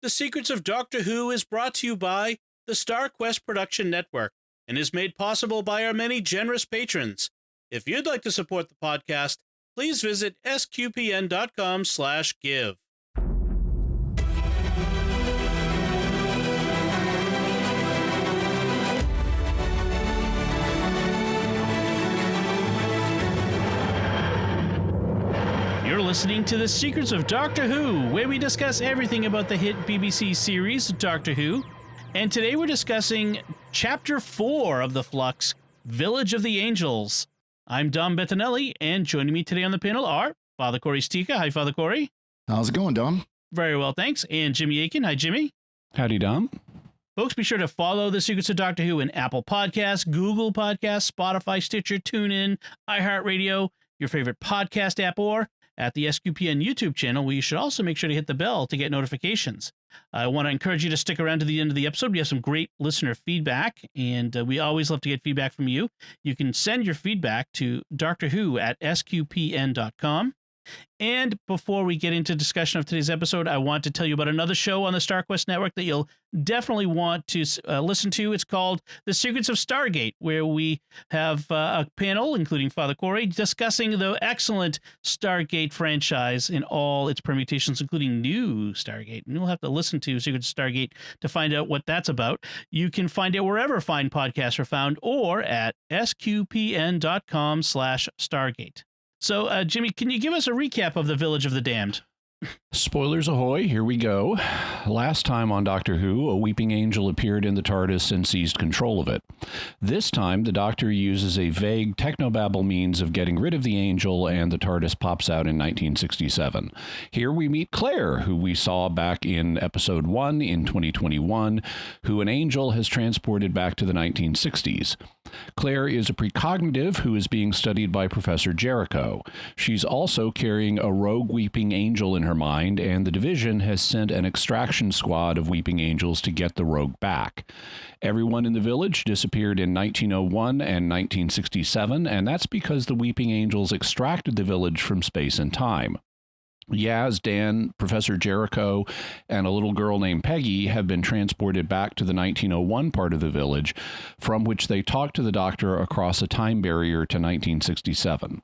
The Secrets of Doctor Who is brought to you by the Star Quest Production Network and is made possible by our many generous patrons. If you'd like to support the podcast, please visit sqpn.com/give. You're listening to The Secrets of Doctor Who, where we discuss everything about the hit BBC series Doctor Who. And today we're discussing Chapter 4 of the Flux, Village of the Angels. I'm Dom Bettinelli, and joining me today on the panel are Father Cory Sticha. Hi, Father Cory. How's it going, Dom? Very well, thanks. And Jimmy Akin. Hi, Jimmy. Howdy, Dom. Folks, be sure to follow The Secrets of Doctor Who in Apple Podcasts, Google Podcasts, Spotify, Stitcher, TuneIn, iHeartRadio, your favorite podcast app, or at the SQPN YouTube channel, where you should also make sure to hit the bell to get notifications. I want to encourage you to stick around to the end of the episode. We have some great listener feedback, and we always love to get feedback from you. You can send your feedback to drwho@sqpn.com. And before we get into discussion of today's episode, I want to tell you about another show on the Star Quest Network that you'll definitely want to listen to. It's called The Secrets of Stargate, where we have a panel, including Father Cory, discussing the excellent Stargate franchise in all its permutations, including new Stargate. And you'll have to listen to Secrets of Stargate to find out what that's about. You can find it wherever fine podcasts are found, or at sqpn.com/Stargate. So, Jimmy, can you give us a recap of the Village of the Damned? Spoilers ahoy, here we go. Last time on Doctor Who, a weeping angel appeared in the TARDIS and seized control of it. This time, the Doctor uses a vague technobabble means of getting rid of the angel, and the TARDIS pops out in 1967. Here we meet Claire, who we saw back in Episode 1 in 2021, who an angel has transported back to the 1960s. Claire is a precognitive who is being studied by Professor Jericho. She's also carrying a rogue weeping angel in her mind, and the division has sent an extraction squad of weeping angels to get the rogue back. Everyone in the village disappeared in 1901 and 1967, and that's because the weeping angels extracted the village from space and time. Yaz, Dan, Professor Jericho, and a little girl named Peggy have been transported back to the 1901 part of the village, from which they talk to the Doctor across a time barrier to 1967.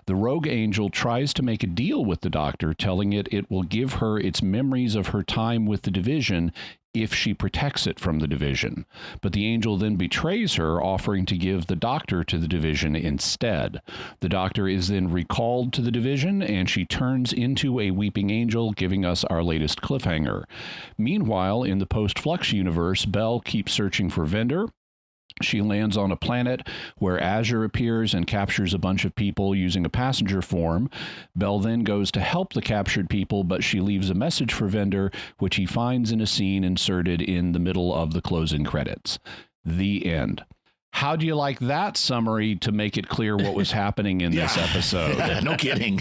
The rogue angel tries to make a deal with the Doctor, telling it will give her its memories of her time with the division if she protects it from the division. But the angel then betrays her, offering to give the Doctor to the division instead. The Doctor is then recalled to the division, and she turns into a weeping angel, giving us our latest cliffhanger. Meanwhile, in the post-Flux universe, Belle keeps searching for Vendor. She lands on a planet where Azure appears and captures a bunch of people using a passenger form. Belle then goes to help the captured people, but she leaves a message for Vendor, which he finds in a scene inserted in the middle of the closing credits. The end. How do you like that summary to make it clear what was happening in this episode? No kidding.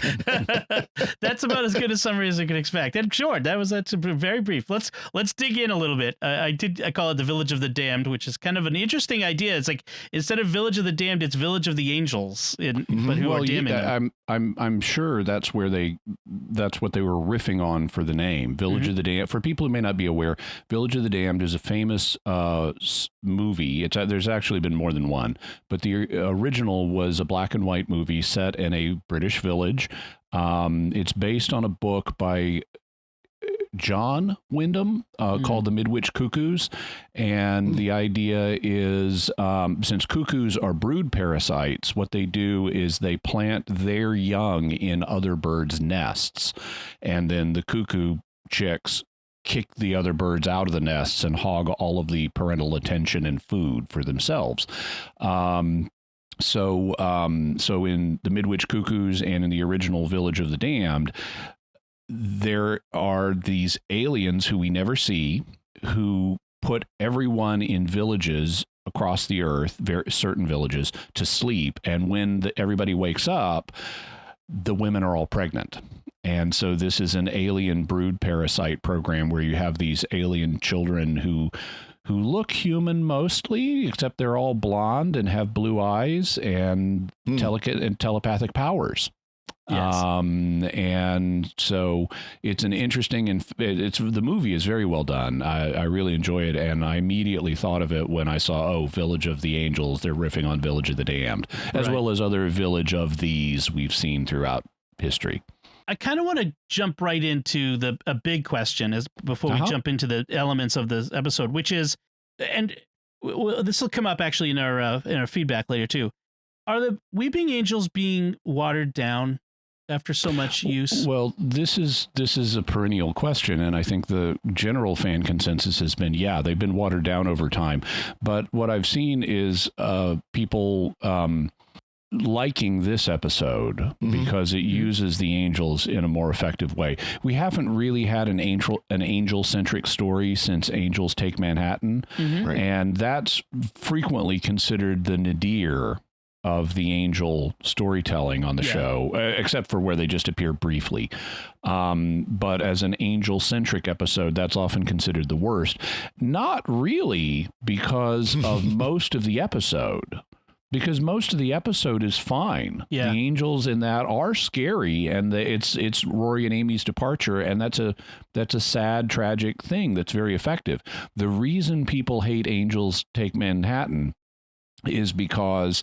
That's about as good a summary as I could expect. And sure, that's very brief. Let's dig in a little bit. I call it the Village of the Damned, which is kind of an interesting idea. It's like instead of Village of the Damned, it's Village of the Angels, but who are damning them. I'm sure that's what they were riffing on for the name, Village of the Damned. For people who may not be aware, Village of the Damned is a famous movie. There's actually been more than one, but the original was a black and white movie set in a British village. It's based on a book by John Wyndham called The Midwich Cuckoos, and the idea is since cuckoos are brood parasites, what they do is they plant their young in other birds' nests, and then the cuckoo chicks kick the other birds out of the nests and hog all of the parental attention and food for themselves. So in the Midwich Cuckoos and in the original Village of the Damned, there are these aliens who we never see, who put everyone in villages across the earth, certain villages, to sleep. And when everybody wakes up, the women are all pregnant. And so this is an alien brood parasite program where you have these alien children who look human mostly, except they're all blonde and have blue eyes and telepathic powers. Yes. And so it's an interesting, and the movie is very well done. I really enjoy it, and I immediately thought of it when I saw Village of the Angels. They're riffing on Village of the Damned, as well as other Village of These we've seen throughout history. I kind of want to jump right into a big question before we jump into the elements of the episode, which is, and this will come up actually in our feedback later too. Are the Weeping Angels being watered down after so much use? Well, this is a perennial question, and I think the general fan consensus has been, they've been watered down over time. But what I've seen is people liking this episode because it uses the angels in a more effective way. We haven't really had an angel-centric story since Angels Take Manhattan, and that's frequently considered the nadir of the angel storytelling on the show, except for where they just appear briefly. But as an angel-centric episode, that's often considered the worst. Not really, because of most of the episode. Because most of the episode is fine. Yeah. The angels in that are scary, and it's Rory and Amy's departure, and that's a sad, tragic thing that's very effective. The reason people hate Angels Take Manhattan is because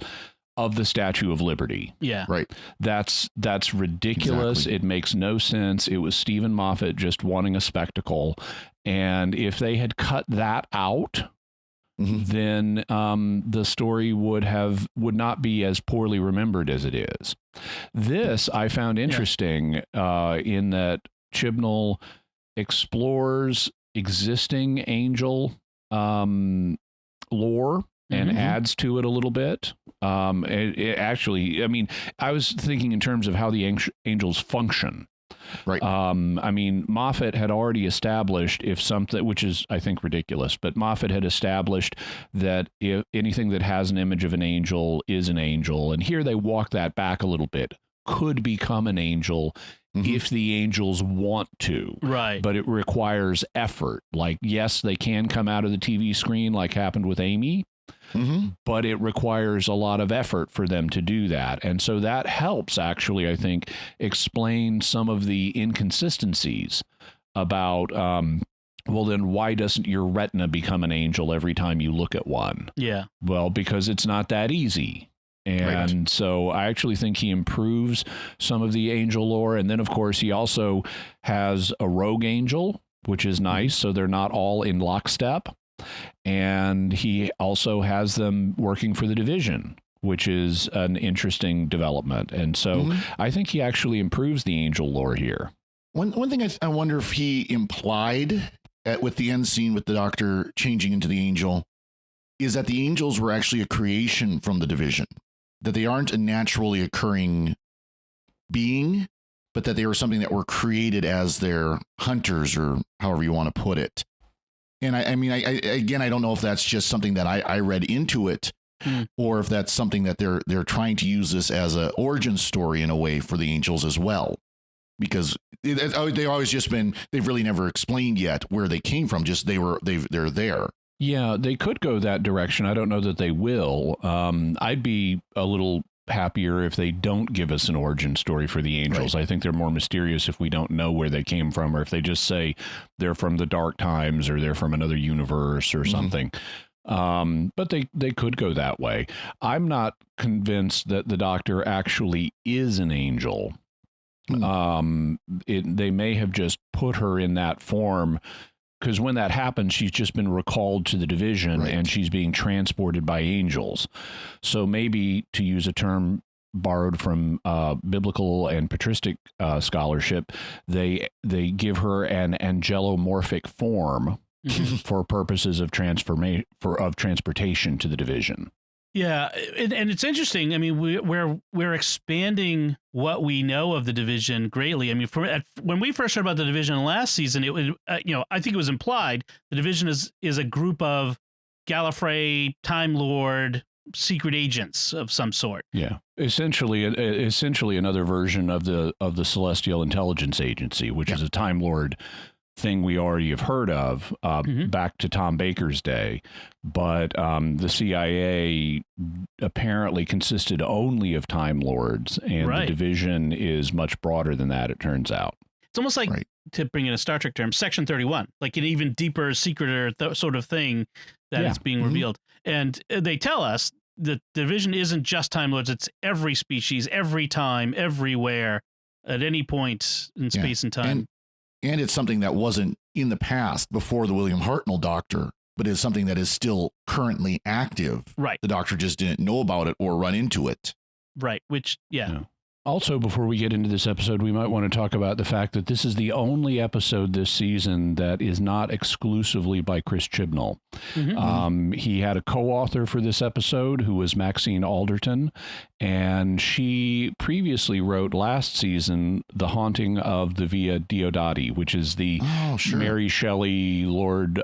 of the Statue of Liberty. Yeah. Right. That's ridiculous. Exactly. It makes no sense. It was Stephen Moffat just wanting a spectacle. And if they had cut that out, then the story would not be as poorly remembered as it is. This I found interesting in that Chibnall explores existing angel lore and adds to it a little bit. It actually, I mean, I was thinking in terms of how the angels function. Right. I mean, Moffat had already established which is, I think, ridiculous, but Moffat had established that if anything that has an image of an angel is an angel. And here they walk that back a little bit, could become an angel if the angels want to. Right. But it requires effort. Like, yes, they can come out of the TV screen like happened with Amy. But it requires a lot of effort for them to do that. And so that helps actually, I think, explain some of the inconsistencies about, well, then why doesn't your retina become an angel every time you look at one? Yeah. Well, because it's not that easy. And so I actually think he improves some of the angel lore. And then, of course, he also has a rogue angel, which is nice. So they're not all in lockstep. And he also has them working for the Division, which is an interesting development. And so I think he actually improves the angel lore here. One thing I wonder if he implied with the end scene with the Doctor changing into the angel is that the angels were actually a creation from the Division, that they aren't a naturally occurring being, but that they were something that were created as their hunters, or however you want to put it. And I mean, I don't know if that's just something that I read into it, or if that's something that they're trying to use this as an origin story in a way for the angels as well, because they've always just been, they've really never explained yet where they came from. Just they're there. Yeah, they could go that direction. I don't know that they will. I'd be a little happier if they don't give us an origin story for the angels. I think they're more mysterious if we don't know where they came from, or if they just say they're from the dark times, or they're from another universe or something. But they could go that way. I'm not convinced that the Doctor actually is an angel. They may have just put her in that form, because when that happens, she's just been recalled to the Division, and she's being transported by angels. So maybe, to use a term borrowed from biblical and patristic scholarship, they give her an angelomorphic form for purposes of transportation to the Division. Yeah, and it's interesting. I mean, we're expanding what we know of the Division greatly. I mean, when we first heard about the Division last season, it was I think it was implied the Division is a group of Gallifrey, Time Lord, secret agents of some sort. Yeah, essentially another version of the Celestial Intelligence Agency, which is a Time Lord thing we already have heard of back to Tom Baker's day. But the CIA apparently consisted only of Time Lords, and the division is much broader than that, it turns out. It's almost like, to bring in a Star Trek term, Section 31, like an even deeper, secreter sort of thing that is being revealed. And they tell us the division isn't just Time Lords, it's every species, every time, everywhere, at any point in space and time. And it's something that wasn't in the past before the William Hartnell Doctor, but is something that is still currently active. Right. The Doctor just didn't know about it or run into it. Right. Which, Also, before we get into this episode, we might want to talk about the fact that this is the only episode this season that is not exclusively by Chris Chibnall. He had a co-author for this episode who was Maxine Alderton, and she previously wrote last season The Haunting of the Via Diodati, which is the Mary Shelley Lord...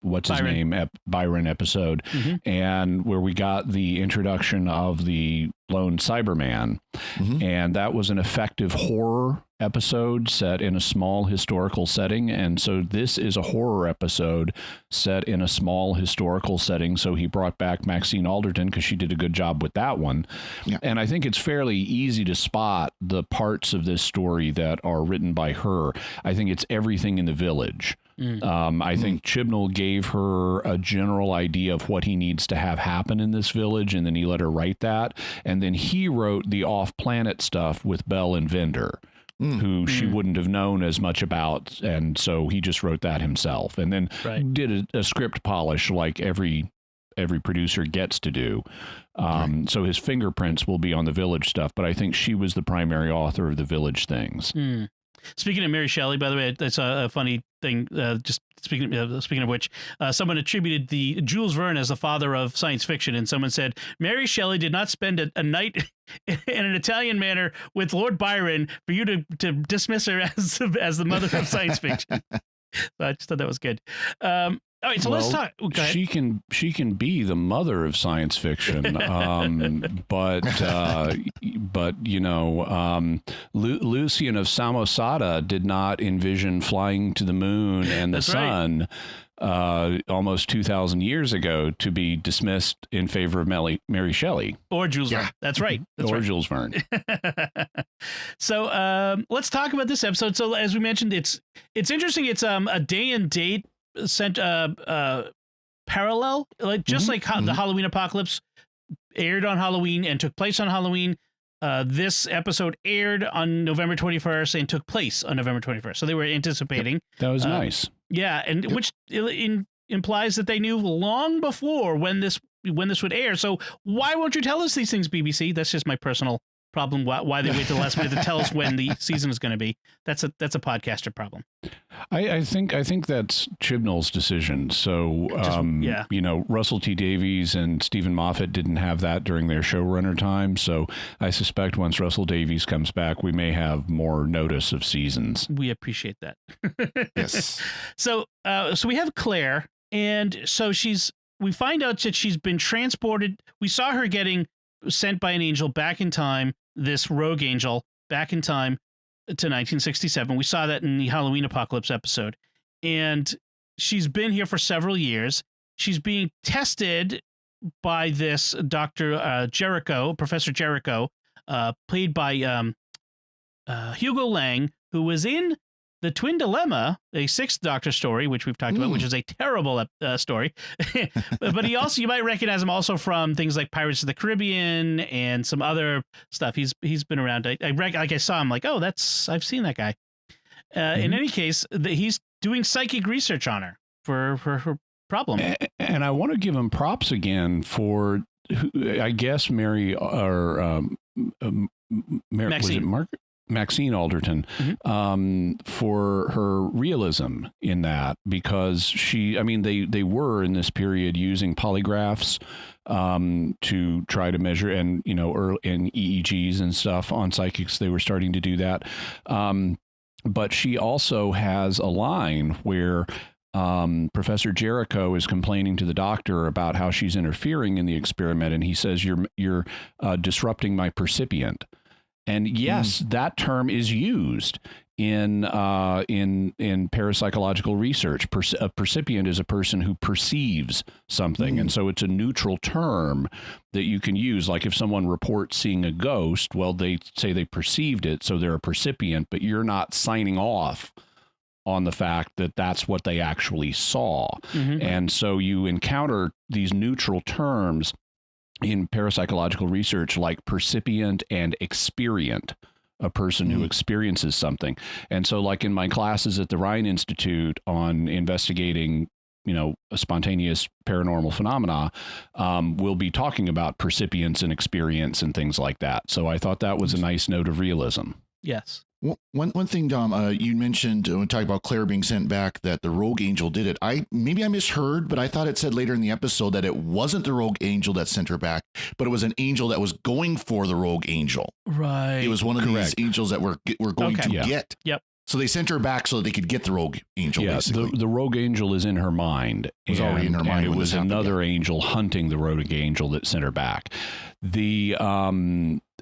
what's his name? Byron episode, and where we got the introduction of the lone Cyberman, and that was an effective horror episode set in a small historical setting, and so this is a horror episode set in a small historical setting. So he brought back Maxine Alderton because she did a good job with that one, and I think it's fairly easy to spot the parts of this story that are written by her. I think it's everything in the village. I think Chibnall gave her a general idea of what he needs to have happen in this village, and then he let her write that. And then he wrote the off-planet stuff with Bell and Vendor, who she wouldn't have known as much about, and so he just wrote that himself. And then did a script polish like every producer gets to do. So his fingerprints will be on the village stuff, but I think she was the primary author of the village things. Speaking of Mary Shelley, by the way, that's a funny thing. Just speaking of which, someone attributed the Jules Verne as the father of science fiction, and someone said Mary Shelley did not spend a night in an Italian manor with Lord Byron for you to dismiss her as the mother of science fiction. So I just thought that was good. All right, so let's talk. She can be the mother of science fiction, but you know, Lucian of Samosata did not envision flying to the moon and the sun almost 2,000 years ago to be dismissed in favor of Mary Shelley or Jules Verne. That's right. Jules Verne. So let's talk about this episode. So as we mentioned, it's interesting. It's a day and date sent parallel, like just like the Halloween Apocalypse aired on Halloween and took place on Halloween. This episode aired on November 21st and took place on November 21st. So they were anticipating. That was nice. Yeah, and which implies that they knew long before when this would air. So why won't you tell us these things, BBC? That's just my personal problem. Why they wait till the last minute to tell us when the season is going to be. That's a podcaster problem. I think that's Chibnall's decision. So you know, Russell T Davies and Stephen Moffat didn't have that during their showrunner time. So I suspect once Russell Davies comes back, we may have more notice of seasons. We appreciate that. Yes. So we have Claire, and so we find out that she's been transported. We saw her getting sent by an angel back in time, this rogue angel back in time to 1967. We saw that in the Halloween Apocalypse episode. And she's been here for several years. She's being tested by this Dr. Jericho, Professor Jericho, played by Hugo Lang, who was in The Twin Dilemma, a Sixth Doctor story, which we've talked about, which is a terrible story. But he also, you might recognize him also from things like Pirates of the Caribbean and some other stuff. He's been around. I saw him like, oh, I've seen that guy. In any case, he's doing psychic research on her for her problem. And I want to give him props again for, I guess, Mary or Maxine. Was it Margaret? Maxine Alderton, for her realism in that, because they were in this period using polygraphs to try to measure, and in EEGs and stuff on psychics, they were starting to do that. But she also has a line where Professor Jericho is complaining to the doctor about how she's interfering in the experiment, and he says, "You're disrupting my percipient." And yes, that term is used in parapsychological research. A percipient is a person who perceives something, and so it's a neutral term that you can use. Like if someone reports seeing a ghost, well, they say they perceived it, so they're a percipient, but you're not signing off on the fact that that's what they actually saw. And so you encounter these neutral terms in parapsychological research like percipient and experient, a person who experiences something. And so like in my classes at the Ryan Institute on investigating, spontaneous paranormal phenomena, we'll be talking about percipience and experience and things like that. So I thought that was a nice note of realism. Yes. One thing, Dom, you mentioned when talking about Claire being sent back that the rogue angel did it. Maybe I misheard, but I thought it said later in the episode that it wasn't the rogue angel that sent her back, but it was an angel that was going for the rogue angel. Right. It was one of these angels that were going to get. Yep. So they sent her back so that they could get the rogue angel. Yeah, basically. The rogue angel is in her mind. It was already in her mind. And it was another angel hunting the rogue angel that sent her back.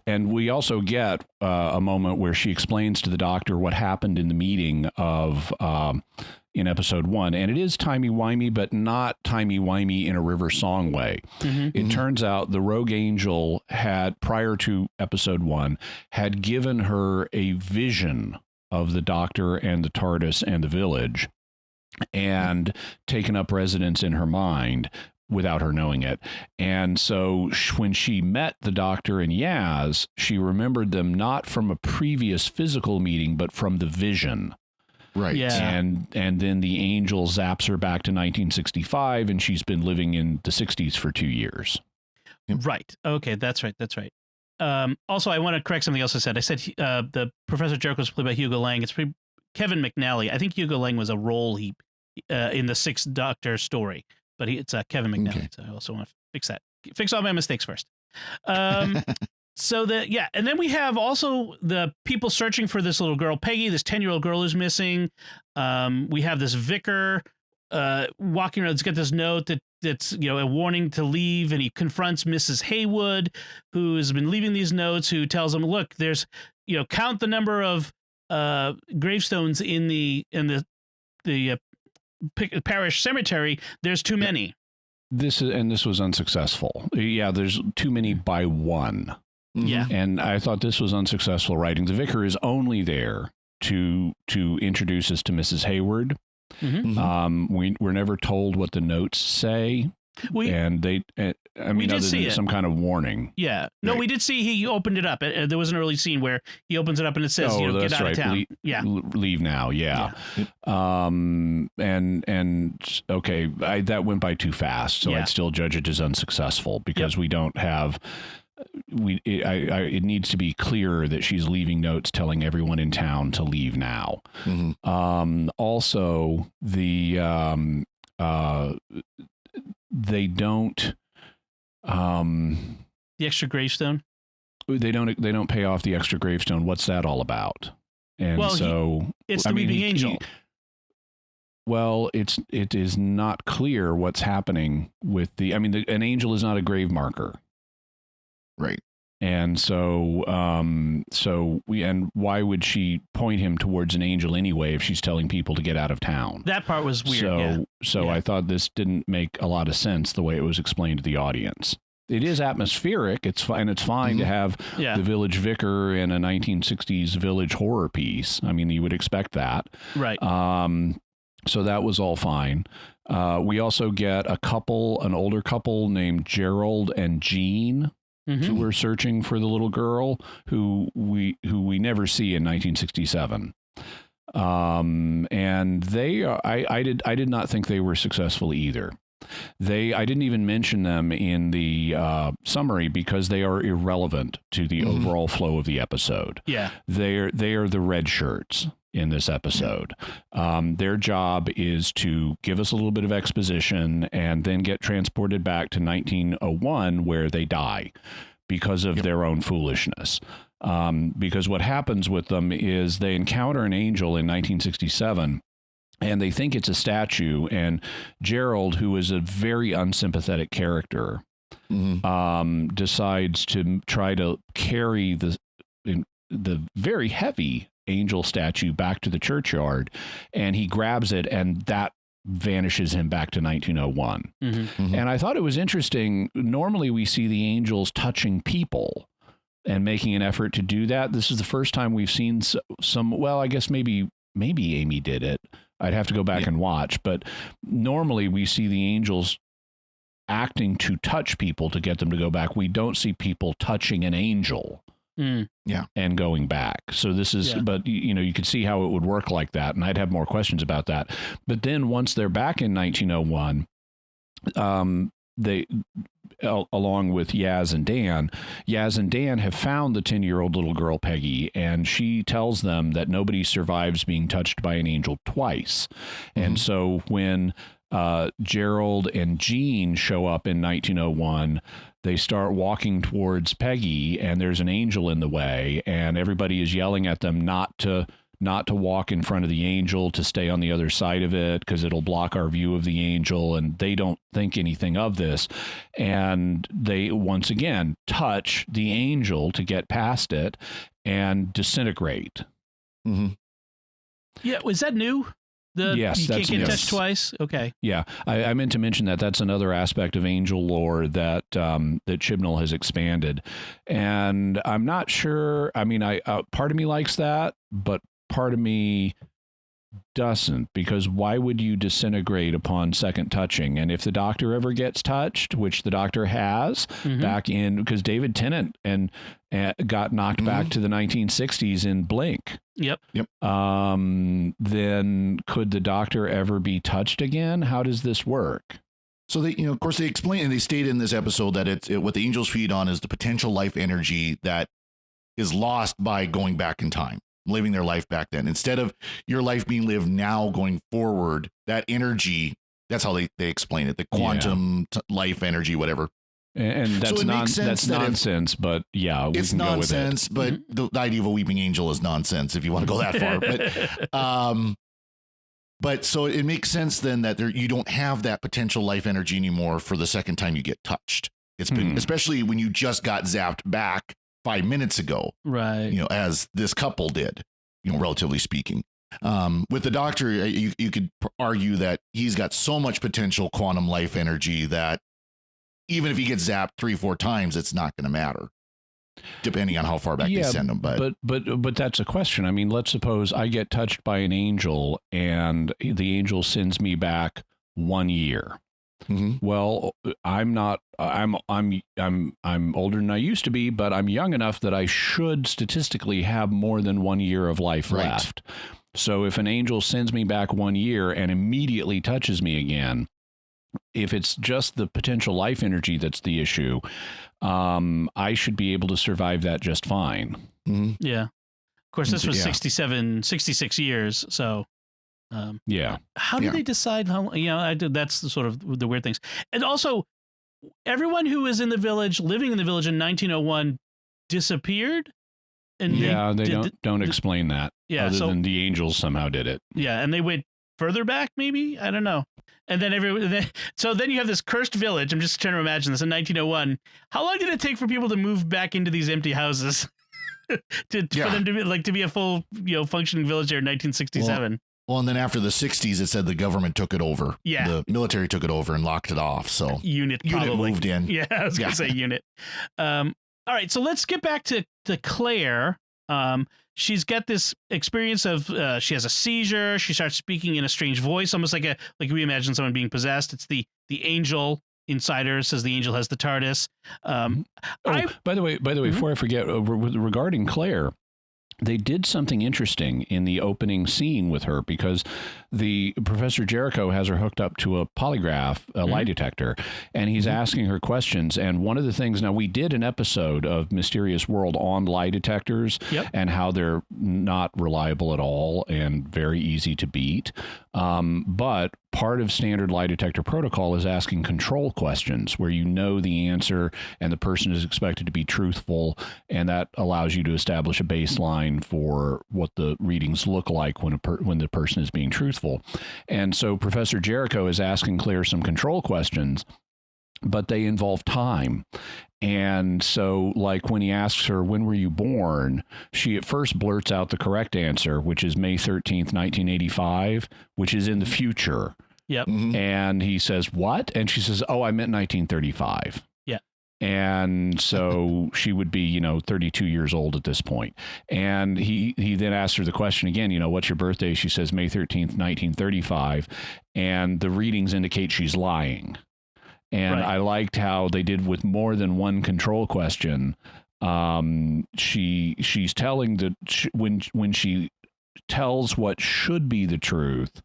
And we also get a moment where she explains to the doctor what happened in the meeting in episode 1. And it is timey-wimey, but not timey-wimey in a River Song way. It turns out the rogue angel had, prior to episode 1, had given her a vision of the doctor and the TARDIS and the village and taken up residence in her mind without her knowing it. And so when she met the doctor and Yaz, she remembered them not from a previous physical meeting, but from the vision. Right. Yeah. And then the angel zaps her back to 1965, and she's been living in the 60s for 2 years. Right. Okay, that's right. Also, I want to correct something else I said. I said the Professor Jericho was played by Hugo Lang. It's Kevin McNally. I think Hugo Lang was a role he in the Sixth Doctor story, but it's Kevin McNally. Okay. So I also want to fix that. Fix all my mistakes first. So and then we have also the people searching for this little girl, Peggy, this 10-year-old girl who's missing. We have this vicar walking around. He's got this note that's a warning to leave, and he confronts Mrs. Haywood, who has been leaving these notes, who tells him, look, there's count the number of gravestones in the parish cemetery. There's too many. This was unsuccessful. Yeah, there's too many by one. Yeah. And I thought this was unsuccessful writing. The vicar is only there to introduce us to Mrs. Hayward. We're never told what the notes say. We did see some kind of warning. Yeah. No, we did see he opened it up. There was an early scene where he opens it up and it says, get out of town. Leave now. Yeah. Okay, that went by too fast. So I'd still judge it as unsuccessful because we don't have. It needs to be clear that she's leaving notes telling everyone in town to leave now. Also, they don't the extra gravestone. They don't pay off the extra gravestone. What's that all about? And it's the weeping angel. It is not clear what's happening with an angel is not a grave marker. Right. And why would she point him towards an angel anyway if she's telling people to get out of town? That part was weird. I thought this didn't make a lot of sense the way it was explained to the audience. It is atmospheric. It's fine. It's fine to have the village vicar in a 1960s village horror piece. I mean, you would expect that. Right. So that was all fine. We also get an older couple named Gerald and Jean, who were searching for the little girl who we never see in 1967. And I did not think they were successful either. I didn't even mention them in the summary because they are irrelevant to the overall flow of the episode. Yeah. They are the red shirts in this episode. Their job is to give us a little bit of exposition and then get transported back to 1901 where they die because of their own foolishness. Because what happens with them is they encounter an angel in 1967 and they think it's a statue, and Gerald, who is a very unsympathetic character, decides to try to carry the very heavy angel statue back to the churchyard, and he grabs it, and that vanishes him back to 1901. And I thought it was interesting. Normally we see the angels touching people and making an effort to do that. This is the first time we've seen some, well, I guess maybe Amy did it. I'd have to go back and watch, but normally we see the angels acting to touch people to get them to go back. We don't see people touching an angel and going back. So this is, but you could see how it would work like that. And I'd have more questions about that. But then once they're back in 1901, they, along with Yaz and Dan have found the 10-year-old little girl, Peggy, and she tells them that nobody survives being touched by an angel twice. And so when Gerald and Jean show up in 1901, they start walking towards Peggy, and there's an angel in the way, and everybody is yelling at them not to walk in front of the angel, to stay on the other side of it because it'll block our view of the angel, and they don't think anything of this. And they once again touch the angel to get past it and disintegrate. Yeah, was that new? Yes, you can't get touched twice. Okay. Yeah, I meant to mention that. That's another aspect of angel lore that that Chibnall has expanded, and I'm not sure. I mean, part of me likes that, but part of me doesn't, because why would you disintegrate upon second touching? And if the Doctor ever gets touched, which the Doctor has back in, because David Tennant and got knocked back to the 1960s in Blink. Yep. Then could the Doctor ever be touched again? How does this work? So they, of course, they explain and they state in this episode that what the angels feed on is the potential life energy that is lost by going back in time, living their life back then. Instead of your life being lived now going forward, that energy, that's how they explain it, the quantum life energy, whatever. And that's, so that's nonsense, but yeah, we it's can nonsense, go with it. But the idea of a weeping angel is nonsense if you want to go that far. But so it makes sense then that you don't have that potential life energy anymore for the second time you get touched. It's been, especially when you just got zapped back 5 minutes ago, right? As this couple did, relatively speaking. With the Doctor, you could argue that he's got so much potential quantum life energy that even if he gets zapped 3-4 times, it's not going to matter, depending on how far back they send him. But that's a question. I mean, let's suppose I get touched by an angel, and the angel sends me back 1 year. Well, I'm older than I used to be, but I'm young enough that I should statistically have more than 1 year of life left. So if an angel sends me back 1 year and immediately touches me again, if it's just the potential life energy that's the issue, I should be able to survive that just fine. Yeah. Of course, this was 66 years. So, how do they decide how, that's the sort of the weird things. And also, everyone who was in the village, living in the village in 1901 disappeared. And they don't explain that. Yeah. Other than the angels somehow did it. Yeah. And they went further back, maybe? I don't know. And then then you have this cursed village. I'm just trying to imagine this in 1901. How long did it take for people to move back into these empty houses for them to be a full, functioning village there in 1967? Well, and then after the 60s, it said the government took it over. Yeah. The military took it over and locked it off. So unit moved in. Yeah, I was going to say unit. All right, so let's get back to Claire. She's got this experience of she has a seizure. She starts speaking in a strange voice, almost like we imagine someone being possessed. It's the angel insider says the angel has the TARDIS. By the way, before I forget, regarding Claire, they did something interesting in the opening scene with her, because the Professor Jericho has her hooked up to a polygraph, a lie detector, and he's asking her questions. And one of the things, now we did an episode of Mysterious World on lie detectors and how they're not reliable at all and very easy to beat. But part of standard lie detector protocol is asking control questions where the answer and the person is expected to be truthful, and that allows you to establish a baseline for what the readings look like when the person is being truthful. And so Professor Jericho is asking Claire some control questions, but they involve time. And so, like, when he asks her, when were you born? She at first blurts out the correct answer, which is May 13th, 1985, which is in the future. Yep. Mhm. And he says, what? And she says, oh, I meant 1935. Yeah. And so she would be, 32 years old at this point. And he then asked her the question again, what's your birthday? She says, May 13th, 1935. And the readings indicate she's lying. And Right. I liked how they did with more than one control question. She's telling when she tells what should be the truth,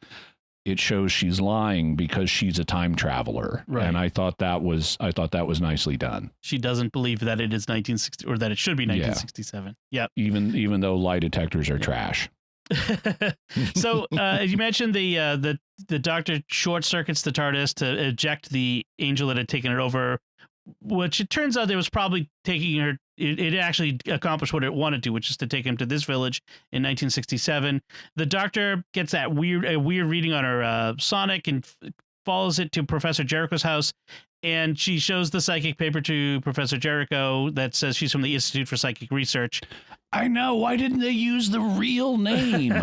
it shows she's lying because she's a time traveler. Right. And I thought that was nicely done. She doesn't believe that it is 1960 or that it should be 1967. Yep. Even though lie detectors are trash. So as you mentioned, the doctor short circuits the TARDIS to eject the angel that had taken it over, which it turns out it was probably taking her. It actually accomplished what it wanted to, which is to take him to this village in 1967. The doctor gets that weird reading on her sonic and follows it to Professor Jericho's house. And she shows the psychic paper to Professor Jericho that says she's from the Institute for Psychic Research. I know. Why didn't they use the real name?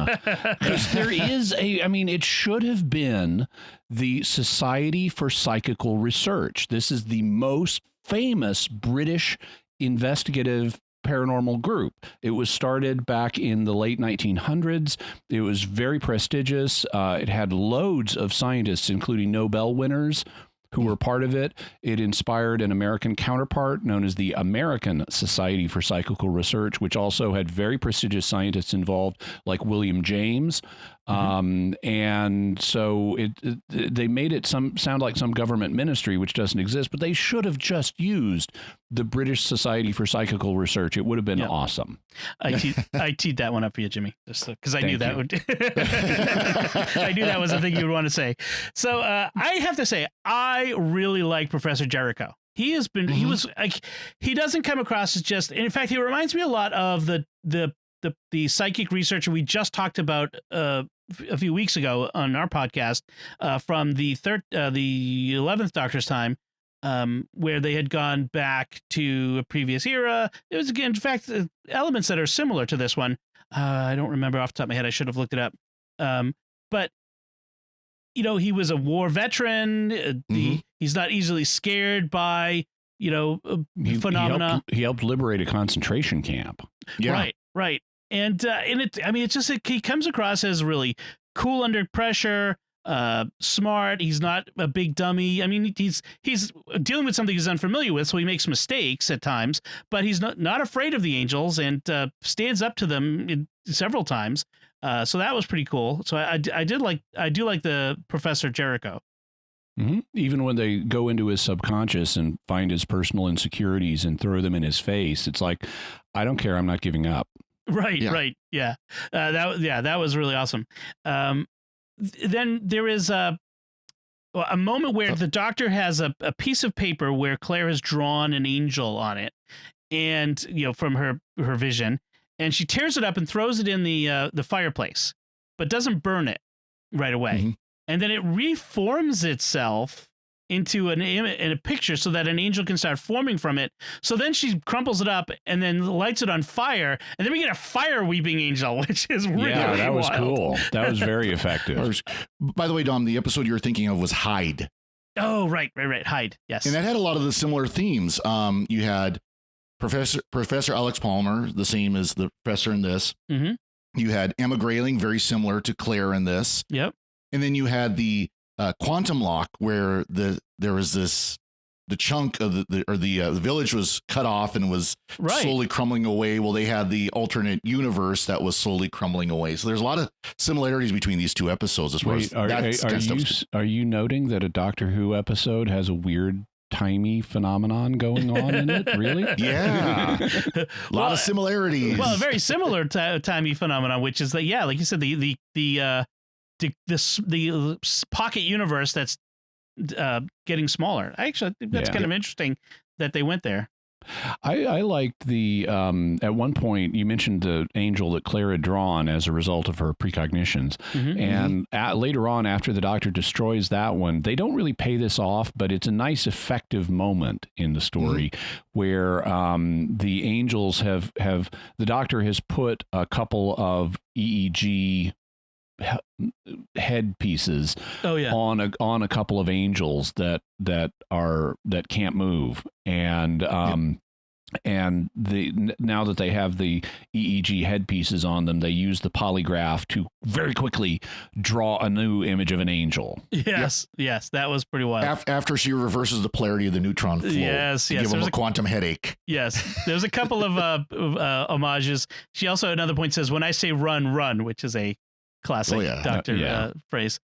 Because there is it should have been the Society for Psychical Research. This is the most famous British investigative paranormal group. It was started back in the late 1900s. It was very prestigious. It had loads of scientists, including Nobel winners, who were part of it. It inspired an American counterpart known as the American Society for Psychical Research, which also had very prestigious scientists involved, like William James. And so they made it sound like some government ministry, which doesn't exist, but they should have just used the British Society for Psychical Research. It would have been awesome. I teed that one up for you, Jimmy, just because I knew that would. I knew that was the thing you would want to say. So I have to say, I really like Professor Jericho. He has been. He was like. He doesn't come across as just. In fact, he reminds me a lot of the psychic researcher we just talked about a few weeks ago on our podcast from the 11th Doctor's time. Where they had gone back to a previous era. It was, again, in fact, elements that are similar to this one. I don't remember off the top of my head. I should have looked it up. But, he was a war veteran. He's not easily scared by, phenomena. He helped liberate a concentration camp. Yeah. Right. And he comes across as really cool under pressure. Smart. He's not a big dummy. I mean, he's dealing with something he's unfamiliar with, so he makes mistakes at times, but he's not afraid of the angels and stands up to them several times. So that was pretty cool. So I do like the Professor Jericho. Even when they go into his subconscious and find his personal insecurities and throw them in his face, it's like, I don't care. I'm not giving up. Right. Yeah. That was really awesome. Then there is a moment where the doctor has a piece of paper where Claire has drawn an angel on it, and from her vision, and she tears it up and throws it in the fireplace, but doesn't burn it right away, and then it reforms itself into in a picture so that an angel can start forming from it. So then she crumples it up and then lights it on fire, and then we get a fire weeping angel, which is really that was wild. Cool. That was very effective. By the way, Dom, the episode you're thinking of was Hyde. Oh, right. Hyde. Yes. And that had a lot of the similar themes. You had Professor Alex Palmer, the same as the professor in this. You had Emma Grayling, very similar to Claire in this. Yep. And then you had the quantum lock, where there was the chunk of the village was cut off and was slowly crumbling away. Well, they had the alternate universe that was slowly crumbling away. So there's a lot of similarities between these two episodes as far as that. Are you noting that a Doctor Who episode has a weird timey phenomenon going on in it? Really? Yeah. A lot of similarities. Well, a very similar timey phenomenon, which is that, like you said, the pocket universe that's getting smaller. I actually think that's kind of interesting that they went there. I liked the, at one point, you mentioned the angel that Claire had drawn as a result of her precognitions. And later on, after the Doctor destroys that one, they don't really pay this off, but it's a nice, effective moment in the story where the angels the Doctor has put a couple of EEG headpieces on a couple of angels that can't move, and now that they have the EEG headpieces on them, they use the polygraph to very quickly draw a new image of an angel. Yes, that was pretty wild. After she reverses the polarity of the neutron flow, to give them a quantum headache. Yes, there's a couple of homages. She also at another point says, "When I say run, run," which is a classic Doctor phrase.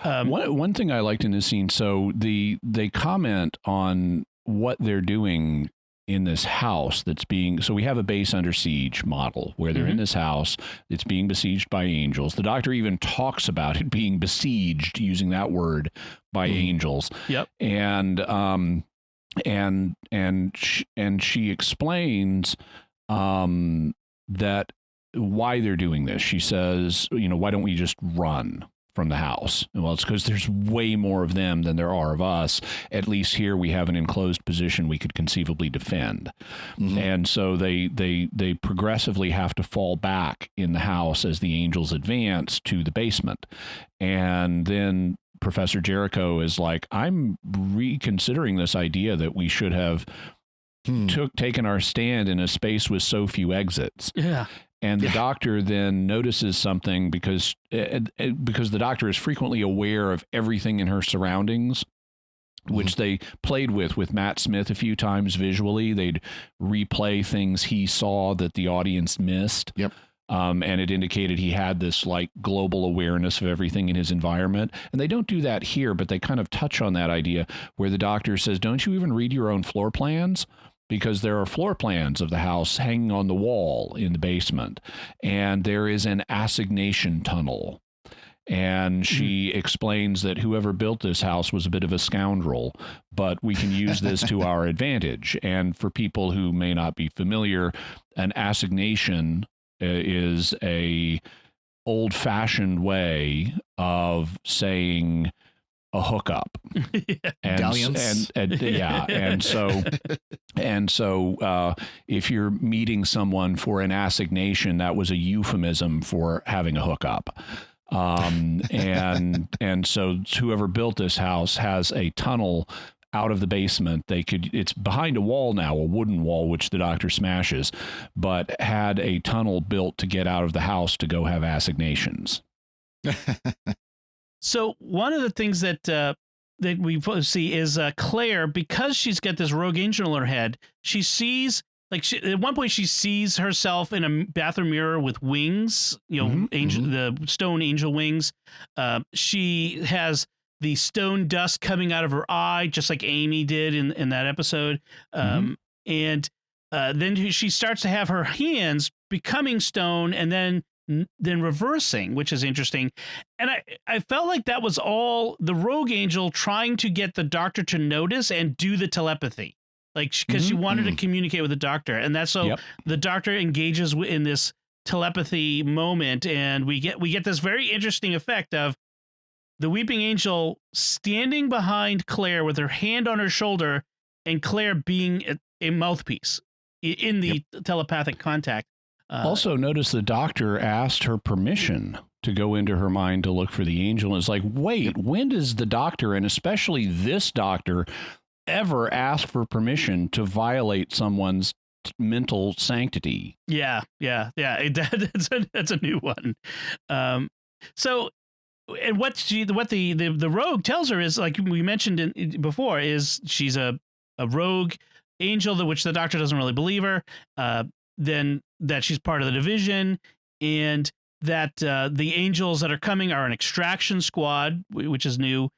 One thing I liked in this scene, so they comment on what they're doing in this house so we have a base under siege model where they're in this house, it's being besieged by angels. The Doctor even talks about it being besieged, using that word, by angels. Yep. And she explains that why they're doing this. She says, why don't we just run from the house? Well, it's because there's way more of them than there are of us. At least here we have an enclosed position we could conceivably defend. And so they progressively have to fall back in the house as the angels advance to the basement. And then Professor Jericho is like, I'm reconsidering this idea that we should have taken our stand in a space with so few exits. Yeah. And the Doctor then notices something because the Doctor is frequently aware of everything in her surroundings, which they played with Matt Smith a few times visually. They'd replay things he saw that the audience missed. Yep. And it indicated he had this like global awareness of everything in his environment. And they don't do that here, but they kind of touch on that idea where the Doctor says, don't you even read your own floor plans? Because there are floor plans of the house hanging on the wall in the basement, and there is an assignation tunnel. And she explains that whoever built this house was a bit of a scoundrel, but we can use this to our advantage. And for people who may not be familiar, an assignation is a old-fashioned way of saying a hookup. And so if you're meeting someone for an assignation, that was a euphemism for having a hookup. And so whoever built this house has a tunnel out of the basement. It's behind a wall now, a wooden wall, which the Doctor smashes, but had a tunnel built to get out of the house to go have assignations. So one of the things that we see is Claire, because she's got this rogue angel in her head, she sees, at one point she sees herself in a bathroom mirror with wings, the stone angel wings. She has the stone dust coming out of her eye, just like Amy did in that episode. And then she starts to have her hands becoming stone and then reversing, which is interesting. And I felt like that was all the rogue angel trying to get the Doctor to notice and do the telepathy, because she wanted to communicate with the Doctor. And that's so the Doctor engages in this telepathy moment, and we get this very interesting effect of the weeping angel standing behind Claire with her hand on her shoulder, and Claire being a mouthpiece in the telepathic contact. Also, notice the Doctor asked her permission to go into her mind to look for the angel. And it's like, wait, when does the Doctor, and especially this Doctor, ever ask for permission to violate someone's mental sanctity? Yeah. That's a new one. So, and what the rogue tells her is, like we mentioned before, is she's a rogue angel, which the Doctor doesn't really believe her. Then that she's part of the division, and that the angels that are coming are an extraction squad, which is new,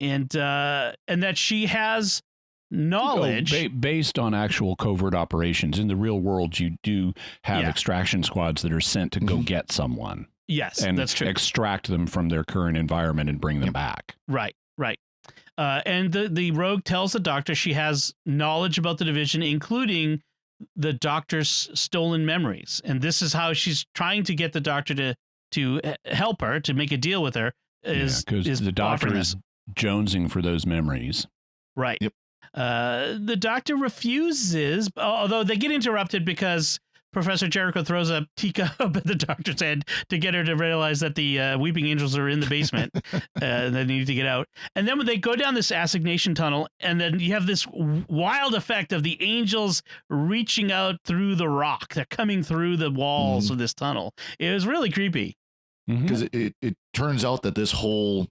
and that she has knowledge based on actual covert operations. In the real world, you do have extraction squads that are sent to go get someone. Yes, and that's true. Extract them from their current environment and bring them back. Right. And the rogue tells the doctor she has knowledge about the division, including the doctor's stolen memories. And this is how she's trying to get the doctor to help her, to make a deal with her. Is the doctor offering is jonesing for those memories. Right. Yep. The doctor refuses, although they get interrupted because Professor Jericho throws a teacup at the doctor's head to get her to realize that the weeping angels are in the basement and they need to get out. And then when they go down this assignation tunnel, and then you have this wild effect of the angels reaching out through the rock. They're coming through the walls of this tunnel. It was really creepy. Because it turns out that this whole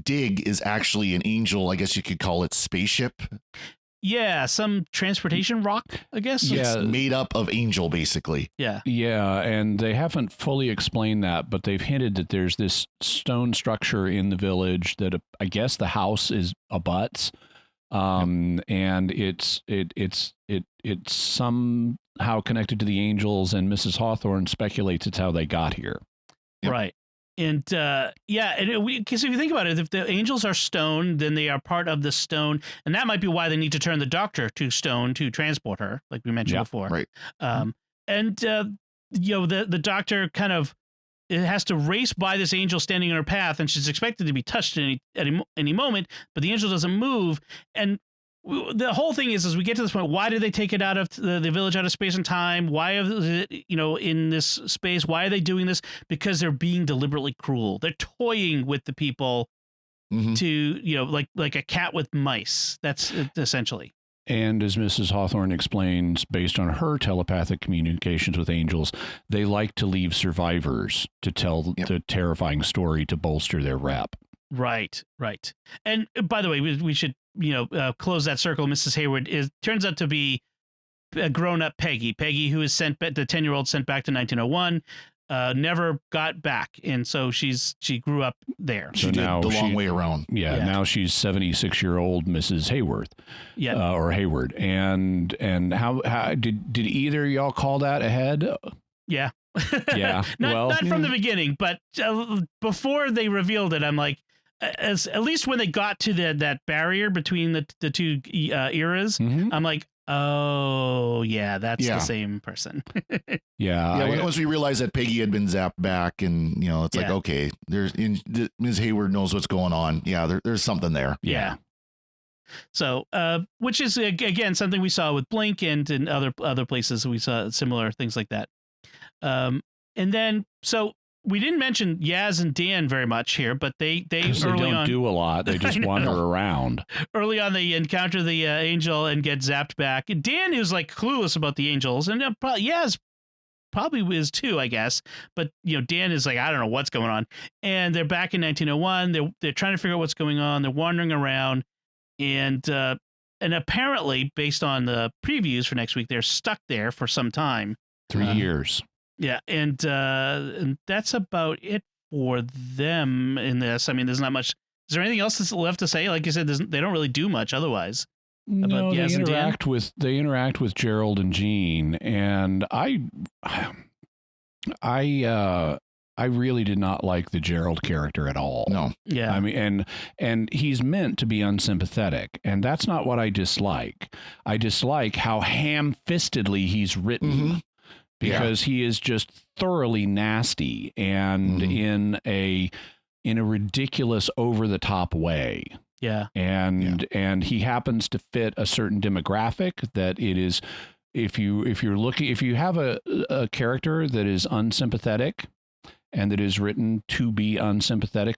dig is actually an angel, I guess you could call it, spaceship. Yeah, some transportation rock, I guess. Yeah. It's made up of angel, basically. Yeah. Yeah, and they haven't fully explained that, but they've hinted that there's this stone structure in the village that I guess the house is abuts, and it's somehow connected to the angels, and Mrs. Hawthorne speculates it's how they got here. Yep. Right. And because if you think about it, if the angels are stone, then they are part of the stone, and that might be why they need to turn the doctor to stone to transport her, like we mentioned before. Right. The doctor kind of has to race by this angel standing in her path, and she's expected to be touched at any moment, but the angel doesn't move. And the whole thing is, as we get to this point, why did they take it out of the village, out of space and time? Why is it, in this space? Why are they doing this? Because they're being deliberately cruel. They're toying with the people to, like a cat with mice. That's it, essentially. And as Mrs. Hawthorne explains, based on her telepathic communications with angels, they like to leave survivors to tell the terrifying story to bolster their rep. Right. And by the way, we should close that circle. Mrs. Hayward turns out to be a grown-up Peggy, who is the 10-year-old sent back to 1901, never got back, and so she grew up there. So now the long way around. Yeah, now she's 76-year-old Mrs. Hayworth. Yeah, or Hayward. And how did either of y'all call that ahead? Yeah. Yeah. not from the beginning, but before they revealed it, I'm like, at least when they got to that barrier between the two eras, I'm like, oh yeah, that's the same person. Once we realized that Peggy had been zapped back, and it's like, okay, Ms. Hayward knows what's going on. Yeah, there's something there. Yeah. So, which is again something we saw with Blink and in other places we saw similar things like that. And then we didn't mention Yaz and Dan very much here, but they don't do a lot. They just wander around. Early on, they encounter the angel and get zapped back. And Dan is like clueless about the angels, and Yaz probably is too, I guess. But Dan is like, I don't know what's going on. And they're back in 1901. They're trying to figure out what's going on. They're wandering around, and apparently, based on the previews for next week, they're stuck there for some time. 3 years. Yeah, and that's about it for them in this. I mean, there's not much. Is there anything else that's left to say? Like you said, they don't really do much otherwise. No, they interact with Gerald and Jean, and I really did not like the Gerald character at all. No. Yeah. I mean, and he's meant to be unsympathetic, and that's not what I dislike. I dislike how ham-fistedly he's written. Because he is just thoroughly nasty and in a ridiculous, over the top way. Yeah. And he happens to fit a certain demographic that it is, if you have a character that is unsympathetic and that is written to be unsympathetic,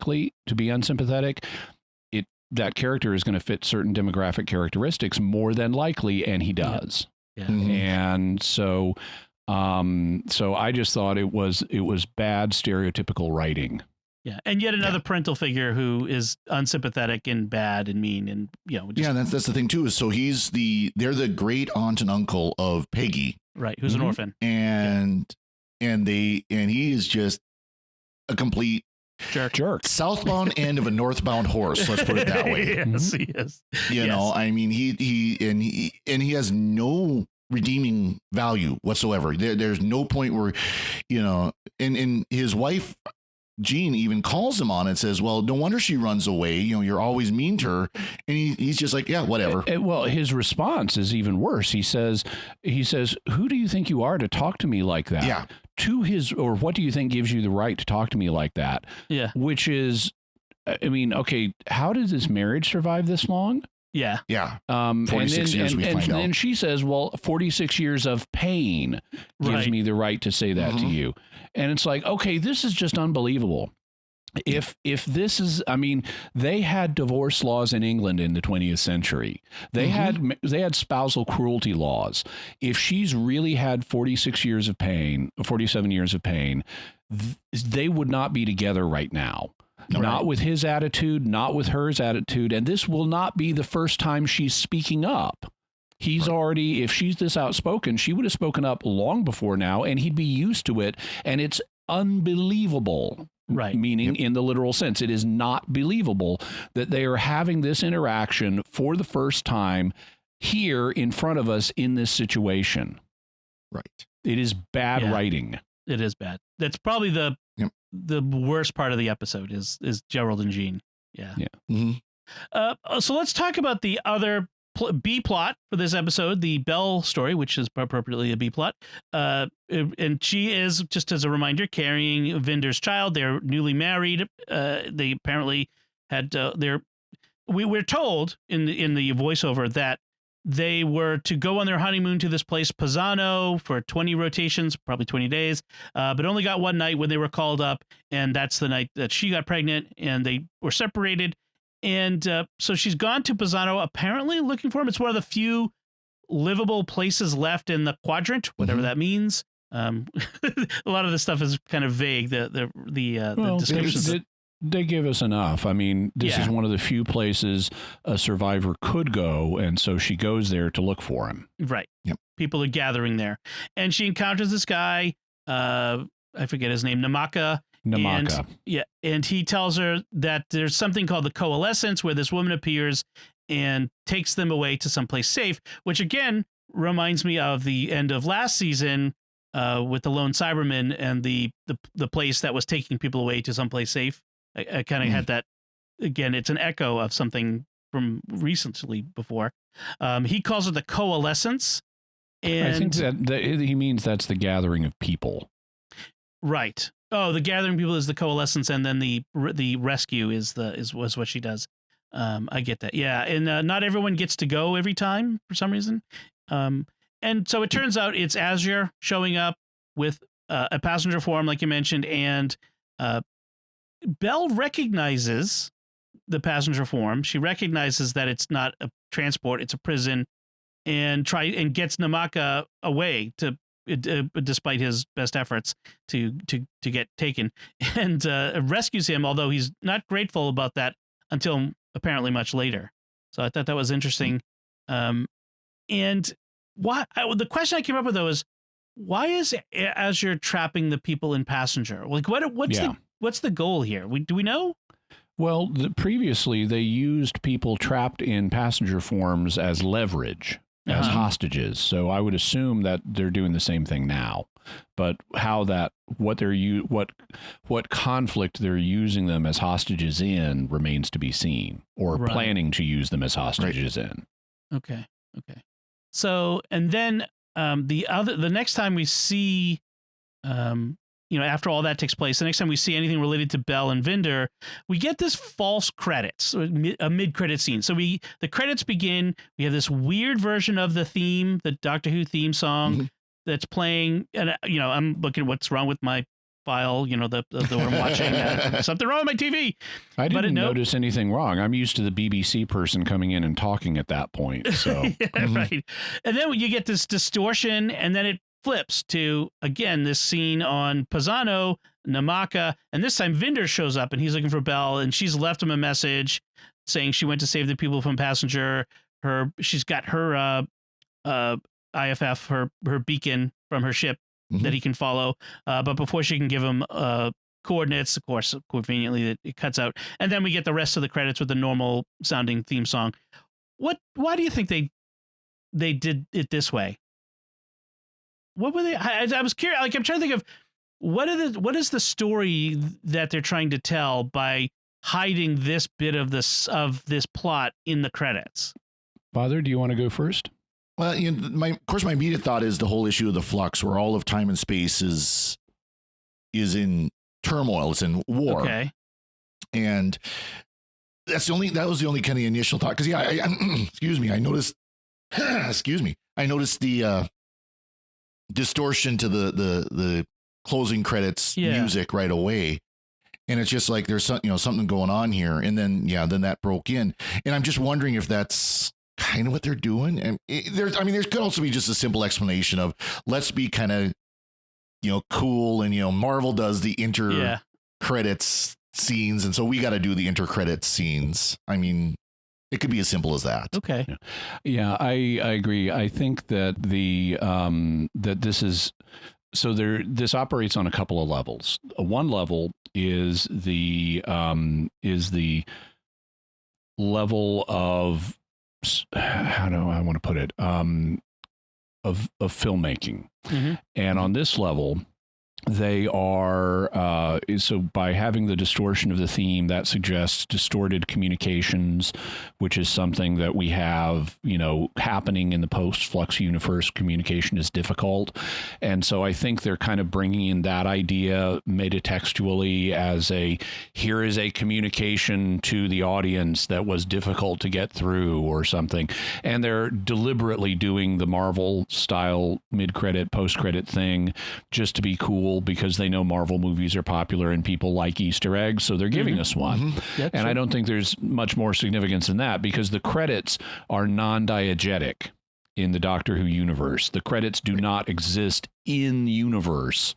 that character is going to fit certain demographic characteristics more than likely, and he does. Yeah. And so I just thought it was bad stereotypical writing. Yeah, and yet another parental figure who is unsympathetic and bad and mean, and that's the thing too. Is so they're the great aunt and uncle of Peggy, right? Who's an orphan, and he is just a complete jerk, southbound end of a northbound horse. Let's put it that way. Yes, he is. I mean, he has no redeeming value whatsoever. There's no point where, and his wife, Jean even calls him on it and says, well, no wonder she runs away. You're always mean to her. And he's just like, yeah, whatever. Well, his response is even worse. He says, who do you think you are to talk to me like that? Yeah. Or what do you think gives you the right to talk to me like that? Yeah. Which is, I mean, okay, how did this marriage survive this long? Yeah. Yeah. 46 years we find out. And then she says, well, 46 years of pain gives me the right to say that to you. And it's like, okay, this is just unbelievable. If this is, I mean, they had divorce laws in England in the 20th century. They had spousal cruelty laws. If she's really had 46 years of pain, 47 years of pain, they would not be together right now. Not with his attitude, not with hers attitude. And this will not be the first time she's speaking up. He's already, if she's this outspoken, she would have spoken up long before now, and he'd be used to it. And it's unbelievable. Right. Meaning in the literal sense, it is not believable that they are having this interaction for the first time here in front of us in this situation. Right. It is bad writing. It is bad. That's probably the worst part of the episode is Gerald and Jean. Yeah. So let's talk about the other B plot for this episode, the Belle story, which is appropriately a B plot. And she is, just as a reminder, carrying Vinder's child. They're newly married. They apparently had we're told in the voiceover that they were to go on their honeymoon to this place, Pisano, for 20 rotations, probably 20 days, but only got one night when they were called up. And that's the night that she got pregnant and they were separated. And so she's gone to Pisano, apparently looking for him. It's one of the few livable places left in the quadrant, whatever that means. A lot of this stuff is kind of vague. The descriptions. They give us enough. I mean, this is one of the few places a survivor could go, and so she goes there to look for him. Right. Yep. People are gathering there, and she encounters this guy. I forget his name, Namaka. And he tells her that there's something called the coalescence, where this woman appears and takes them away to someplace safe, which again reminds me of the end of last season with the lone Cyberman and the place that was taking people away to someplace safe. I kind of had that again. It's an echo of something from recently before. He calls it the coalescence. And I think that he means that's the gathering of people. Right. Oh, the gathering people is the coalescence, and then the rescue was what she does. I get that. Yeah, and not everyone gets to go every time for some reason. And so it turns out it's Azure showing up with a passenger form, like you mentioned, and Belle recognizes the passenger form. She recognizes that it's not a transport; it's a prison, and gets Namaka away despite his best efforts to get taken, and rescues him. Although he's not grateful about that until apparently much later. So I thought that was interesting. And the question I came up with though is, why is Azure trapping the people in passenger? Like what's the goal here? Do we know? Well, previously they used people trapped in passenger forms as leverage, as hostages. So I would assume that they're doing the same thing now. But what conflict they're using them as hostages in remains to be seen, or planning to use them as hostages in. Okay. So, and then the next time we see, after all that takes place, the next time we see anything related to Belle and Vinder, we get this false credits, a mid-credit scene. So the credits begin. We have this weird version of the theme, the Doctor Who theme song that's playing. And, I'm looking at what's wrong with my file, the one I'm watching. Something wrong with my TV. I didn't notice anything wrong. I'm used to the BBC person coming in and talking at that point. So right. And then you get this distortion, and then it flips to, again, this scene on Pisano, Namaka, and this time Vinder shows up and he's looking for Belle, and she's left him a message saying she went to save the people from passenger. She's got her IFF, her beacon from her ship that he can follow. But before she can give him coordinates, of course, conveniently it cuts out. And then we get the rest of the credits with the normal sounding theme song. Why do you think they did it this way? What were they? I was curious. Like, I'm trying to think of what is the story that they're trying to tell by hiding this bit of this plot in the credits? Father, do you want to go first? Well, of course, my immediate thought is the whole issue of the flux, where all of time and space is in turmoil, it's in war. Okay. And that was the only kind of initial thought. Because excuse me, I noticed the distortion to the closing credits music right away. And it's just like there's something going on here. And then that broke in. And I'm just wondering if that's kind of what they're doing. And there could also be just a simple explanation of let's be kind of cool, and Marvel does the inter credits scenes, and so we got to do the inter credits scenes. I mean, it could be as simple as that. Okay. Yeah, I agree. I think that that this is so this operates on a couple of levels. One level is the level of, how do I want to put it, of filmmaking. Mm-hmm. And on this level, they are, so by having the distortion of the theme, that suggests distorted communications, which is something that we have, happening in the post-Flux universe. Communication is difficult. And so I think they're kind of bringing in that idea metatextually as here is a communication to the audience that was difficult to get through or something. And they're deliberately doing the Marvel style mid-credit, post-credit thing just to be cool, because they know Marvel movies are popular and people like Easter eggs, so they're giving us one. Mm-hmm. Yeah, and true. I don't think there's much more significance in that, because the credits are non-diegetic in the Doctor Who universe. The credits do not exist in universe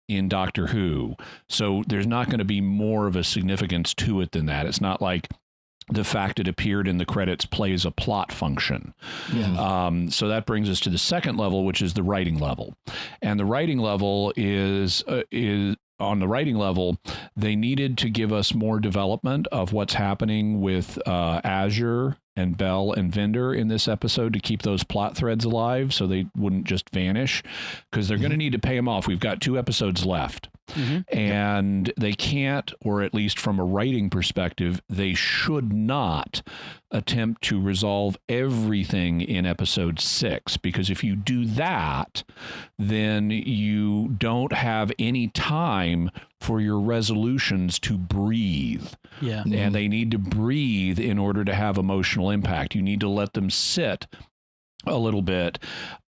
in Doctor Who, so there's not going to be more of a significance to it than that. It's not like the fact it appeared in the credits plays a plot function. Yeah. So that brings us to the second level, which is the writing level. And the writing level is on the writing level, they needed to give us more development of what's happening with Azure and Bell and Vinder in this episode to keep those plot threads alive so they wouldn't just vanish, because they're going to need to pay them off. We've got 2 episodes left. Mm-hmm. And they can't, or at least from a writing perspective, they should not attempt to resolve everything in episode 6, because if you do that, then you don't have any time for your resolutions to breathe. Yeah. And they need to breathe in order to have emotional impact. You need to let them sit a little bit.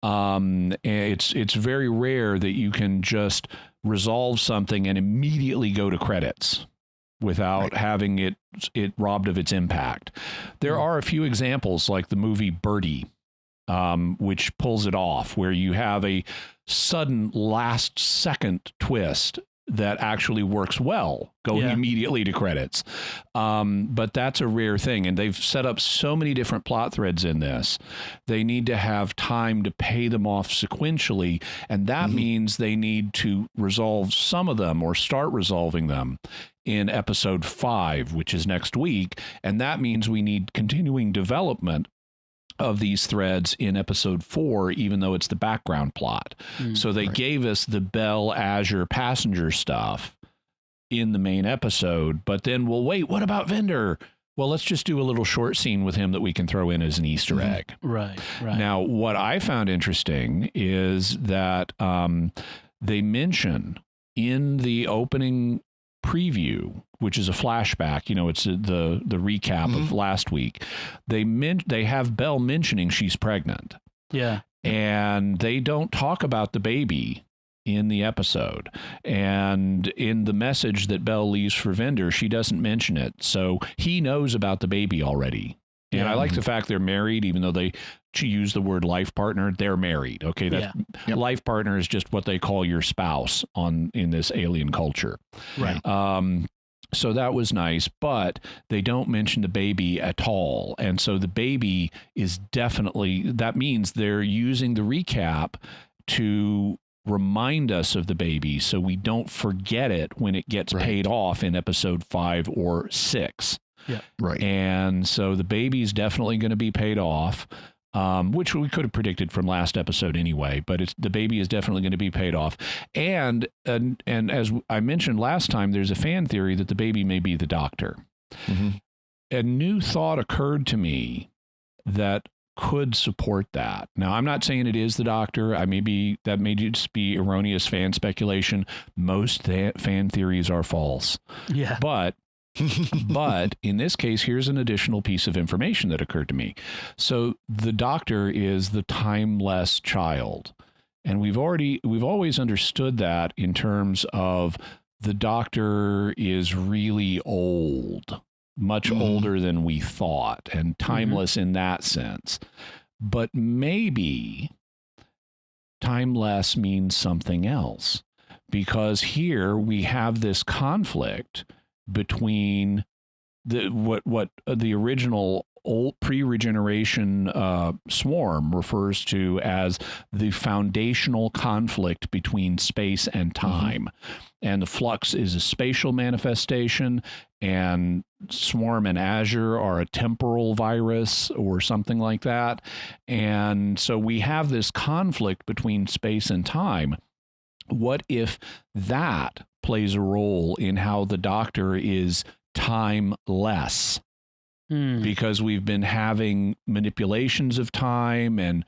It's very rare that you can just resolve something and immediately go to credits without having it robbed of its impact. There are a few examples, like the movie Birdie, which pulls it off, where you have a sudden last second twist that actually works well, going immediately to credits. But that's a rare thing. And they've set up so many different plot threads in this. They need to have time to pay them off sequentially. And that means they need to resolve some of them, or start resolving them, in episode 5, which is next week. And that means we need continuing development of these threads in episode 4, even though it's the background plot. So they gave us the Bell Azure passenger stuff in the main episode, but then, well, wait, what about Vinder? Well, let's just do a little short scene with him that we can throw in as an Easter egg. Right. Now, what I found interesting is that they mention in the opening preview, which is a flashback, it's the recap of last week, they have Belle mentioning she's pregnant. Yeah. And they don't talk about the baby in the episode. And in the message that Belle leaves for Vinder, she doesn't mention it. So he knows about the baby already. And I like the fact they're married, even though she used the word life partner. They're married. Okay. Life partner is just what they call your spouse in this alien culture. Right. So that was nice, but they don't mention the baby at all. And so the baby is that means they're using the recap to remind us of the baby, so we don't forget it when it gets paid off in episode 5 or 6. Yeah. Right. And so the baby's definitely going to be paid off. which we could have predicted from last episode anyway, but the baby is definitely going to be paid off. And as I mentioned last time, there's a fan theory that the baby may be the doctor. Mm-hmm. A new thought occurred to me that could support that. Now, I'm not saying it is the doctor. That may just be erroneous fan speculation. Most fan theories are false. Yeah. But in this case, here's an additional piece of information that occurred to me. So the doctor is the timeless child. And we've always understood that in terms of the doctor is really old. Much older than we thought, and timeless in that sense. But maybe timeless means something else, because here we have this conflict between what the original old pre-regeneration swarm refers to as the foundational conflict between space and time. And the Flux is a spatial manifestation, and Swarm and Azure are a temporal virus or something like that. And so we have this conflict between space and time. What if that plays a role in how the doctor is timeless? Because we've been having manipulations of time and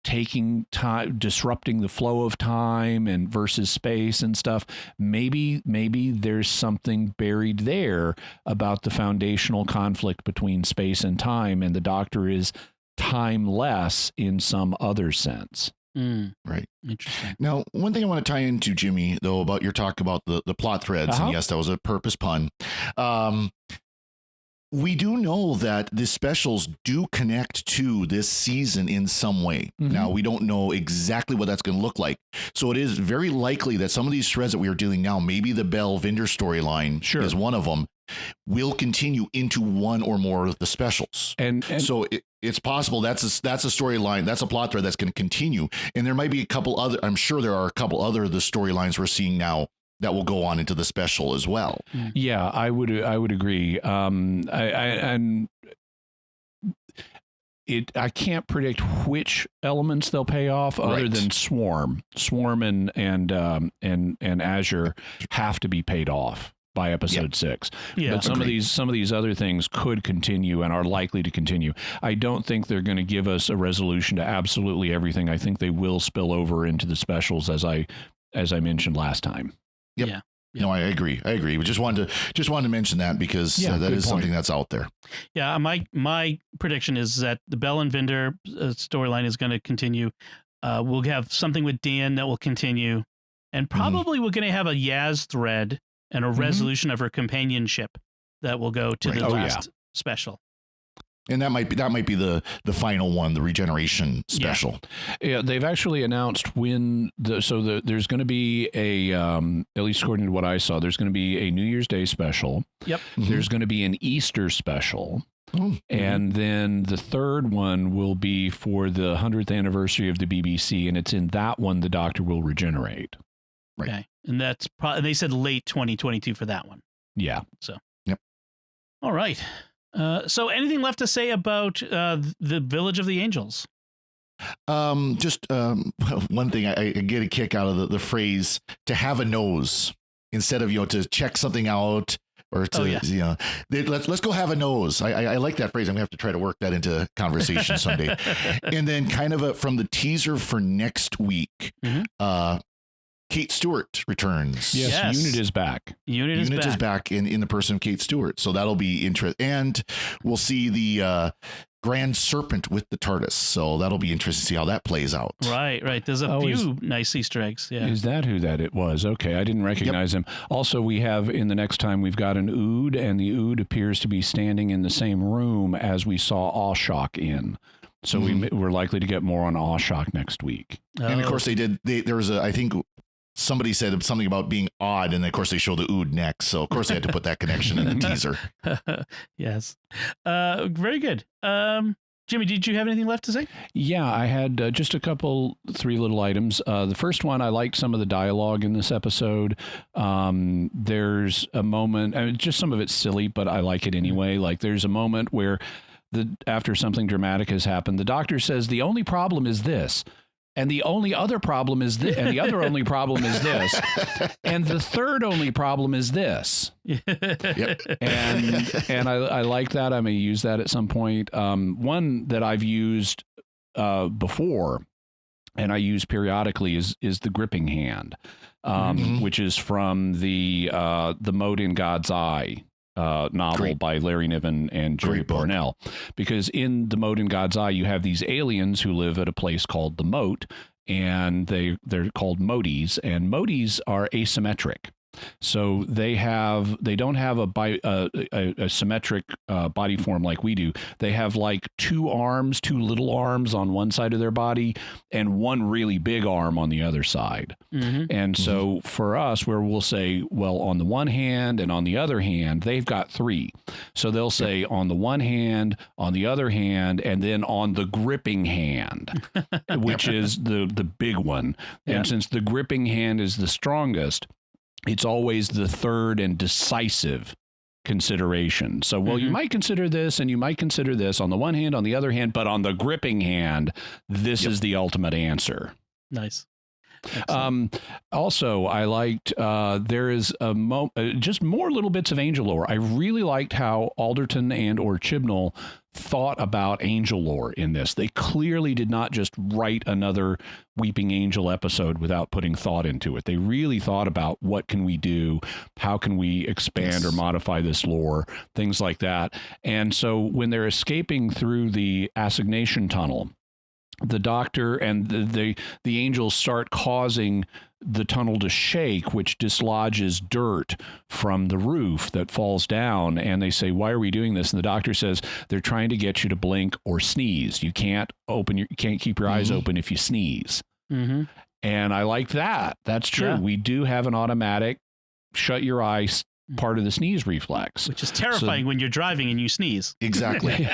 taking time, disrupting the flow of time and versus space and stuff. Maybe there's something buried there about the foundational conflict between space and time, and the doctor is timeless in some other sense. Right. Interesting. Now, one thing I want to tie into, Jimmy, though, about your talk about the plot threads, and yes, that was a purpose pun. We do know that the specials do connect to this season in some way. Now, we don't know exactly what that's going to look like. So it is very likely that some of these threads that we are dealing now, maybe the Bell Vinder storyline is one of them, will continue into one or more of the specials. And so it's possible that's a storyline, that's a plot thread that's going to continue. And there might be a couple other, I'm sure there are a couple other of the storylines we're seeing now that will go on into the special as well. Yeah, I would agree. I can't predict which elements they'll pay off, other than Swarm and Azure have to be paid off by episode 6. Yeah, but some of these other things could continue and are likely to continue. I don't think they're going to give us a resolution to absolutely everything. I think they will spill over into the specials, as I mentioned last time. Yep. Yeah. No, I agree. We just wanted to mention that because that is something that's out there. Yeah. My prediction is that the Bell and Vinder storyline is going to continue. We'll have something with Dan that will continue, and probably we're going to have a Yaz thread and a resolution of her companionship that will go to the last special. And that might be the final one, the regeneration special. Yeah, they've actually announced when there's going to be a at least according to what I saw, there's going to be a New Year's Day special. Yep. There's going to be an Easter special. And then the third one will be for the 100th anniversary of the BBC, and it's in that one the Doctor will regenerate. Right. Okay. And that's they said late 2022 for that one. Yeah. So. Yep. All right. So anything left to say about the Village of the Angels? Just one thing, I get a kick out of the phrase "to have a nose" instead of to check something out or to let's go have a nose. I like that phrase. I'm gonna have to try to work that into conversation someday. And then kind of from the teaser for next week, Kate Stewart returns. Yes. Unit is back. Unit is back in the person of Kate Stewart. So that'll be interesting. And we'll see the Grand Serpent with the TARDIS. So that'll be interesting to see how that plays out. Right. There's a few nice Easter eggs. Yeah. Is that who that it was? Okay. I didn't recognize him. Also, we have in the next time, we've got an Ood, and the Ood appears to be standing in the same room as we saw Awshock in. So we're likely to get more on Awshock next week. And of course there was I think somebody said something about being odd, and of course they show the Ood next. So of course they had to put that connection in the teaser. Yes. Very good. Jimmy, did you have anything left to say? Yeah, I had just three little items. The first one, I liked some of the dialogue in this episode. There's a moment, just some of it's silly, but I like it anyway. Like there's a moment where after something dramatic has happened, the doctor says the only problem is this. And the only other problem is this, and the other only problem is this, and the third only problem is this. Yep. And I like that. I may use that at some point. One that I've used before, and I use periodically, is the gripping hand, which is from the Mote in God's Eye novel by Larry Niven and Jerry Pournelle. Because in the Mote in God's Eye, you have these aliens who live at a place called the Mote, and they're called Motes, and Motes are asymmetric. So they don't have a symmetric body form like we do. They have like two little arms on one side of their body and one really big arm on the other side. And so for us, where we'll say, well, on the one hand and on the other hand, they've got three. So they'll say on the one hand, on the other hand, and then on the gripping hand, which is the big one. And since the gripping hand is the strongest, it's always the third and decisive consideration. So, well, you might consider this and you might consider this on the one hand, on the other hand, but on the gripping hand, this is the ultimate answer. Nice. Also, I liked, there is just more little bits of angel lore. I really liked how Alderton and or Chibnall thought about angel lore in this. They clearly did not just write another Weeping Angel episode without putting thought into it. They really thought about what can we do? How can we expand or modify this lore? Things like that. And so when they're escaping through the assignation tunnel, the doctor and the angels start causing the tunnel to shake, which dislodges dirt from the roof that falls down. And they say, why are we doing this? And the doctor says, they're trying to get you to blink or sneeze. You can't keep your eyes open if you sneeze. And I like that. That's true. We do have an automatic shut your eyes part of the sneeze reflex, which is terrifying when you're driving and you sneeze. Exactly.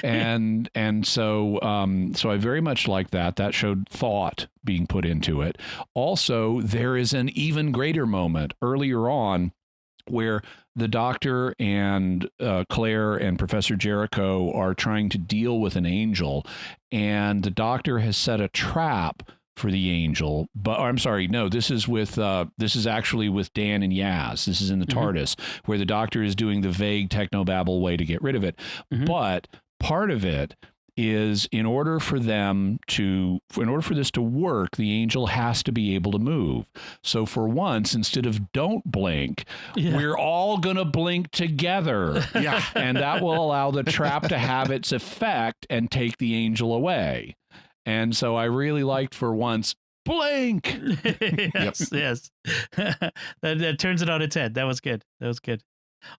and so I very much like that. That showed thought being put into it. Also, there is an even greater moment earlier on where the doctor and Claire and Professor Jericho are trying to deal with an angel, and the doctor has set a trap for the angel, but I'm sorry, no, this is actually with Dan and Yaz. This is in the TARDIS, where the doctor is doing the vague technobabble way to get rid of it. But part of it is in order for this to work, the angel has to be able to move. So for once, instead of don't blink, we're all going to blink together. And that will allow the trap to have its effect and take the angel away. And so I really liked, for once, blink. Yes. That turns it on its head. That was good.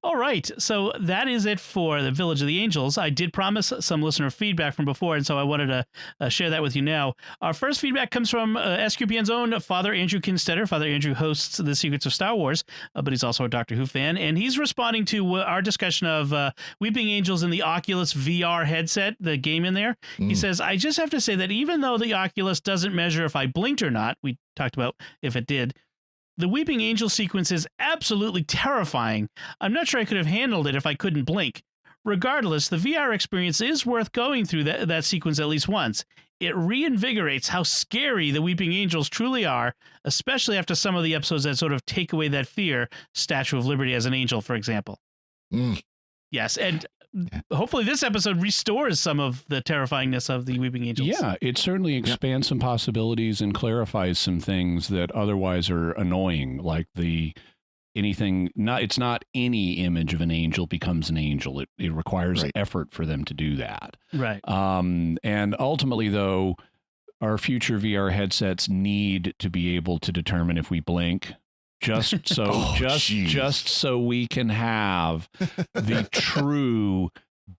All right, so that is it for the Village of the Angels. I did promise some listener feedback from before, and so I wanted to share that with you now. Our first feedback comes from SQPN's own Father Andrew Kinstetter. Father Andrew hosts The Secrets of Star Wars, but he's also a Doctor Who fan, and he's responding to our discussion of Weeping Angels in the Oculus VR headset, the game in there. He says, I just have to say that even though the Oculus doesn't measure if I blinked or not, we talked about if it did, the Weeping Angel sequence is absolutely terrifying. I'm not sure I could have handled it if I couldn't blink. Regardless, the VR experience is worth going through that sequence at least once. It reinvigorates how scary the Weeping Angels truly are, especially after some of the episodes that sort of take away that fear. Statue of Liberty as an angel, for example. Yes, and hopefully this episode restores some of the terrifyingness of the Weeping Angels. Yeah, it certainly expands some possibilities and clarifies some things that otherwise are annoying, like it's not any image of an angel becomes an angel. It requires effort for them to do that. Right. And ultimately, though, our future VR headsets need to be able to determine if we blink. Just so we can have the true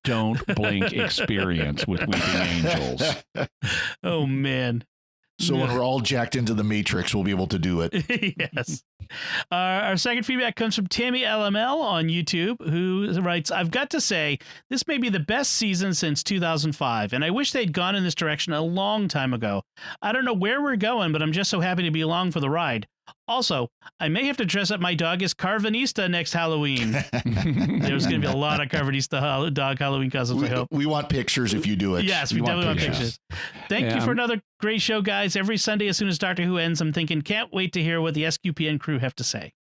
don't blink experience with Weeping Angels. Oh, man. So when we're all jacked into the Matrix, we'll be able to do it. Yes. Our second feedback comes from Tammy LML on YouTube, who writes, I've got to say, this may be the best season since 2005, and I wish they'd gone in this direction a long time ago. I don't know where we're going, but I'm just so happy to be along for the ride. Also, I may have to dress up my dog as Carvanista next Halloween. There's going to be a lot of Carvanista dog Halloween costumes, I hope. We want pictures if you do it. Yes, we definitely want pictures. Thank you for another great show, guys. Every Sunday, as soon as Doctor Who ends, I'm thinking, can't wait to hear what the SQPN crew have to say.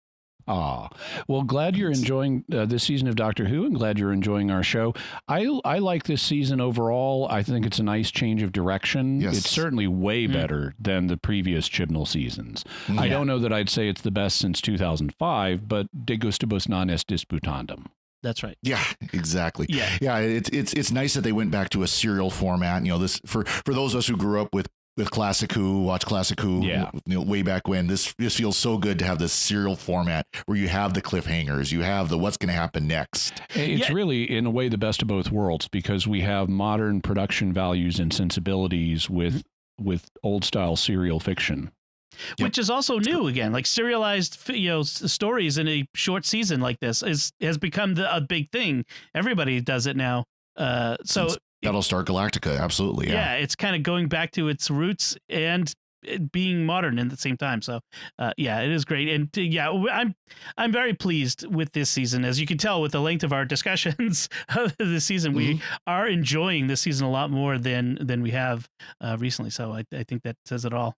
Well, glad you're enjoying this season of Doctor Who, and glad you're enjoying our show. I like this season overall. I think it's a nice change of direction. Yes. It's certainly way better than the previous Chibnall seasons. Yeah. I don't know that I'd say it's the best since 2005, but de gustibus non est disputandum. That's right. Yeah, exactly. Yeah. It's nice that they went back to a serial format. You know, this for those of us who grew up with Classic Who, watch Classic Who, way back when. This feels so good to have this serial format where you have the cliffhangers, you have the what's going to happen next. It's really, in a way, the best of both worlds, because we have modern production values and sensibilities with old style serial fiction. Which is also new again, like serialized, stories in a short season like this has become a big thing. Everybody does it now. Battlestar Galactica, absolutely. Yeah, it's kind of going back to its roots and being modern at the same time. So, it is great. And I'm very pleased with this season. As you can tell with the length of our discussions of this season, we are enjoying this season a lot more than we have recently. So I think that says it all.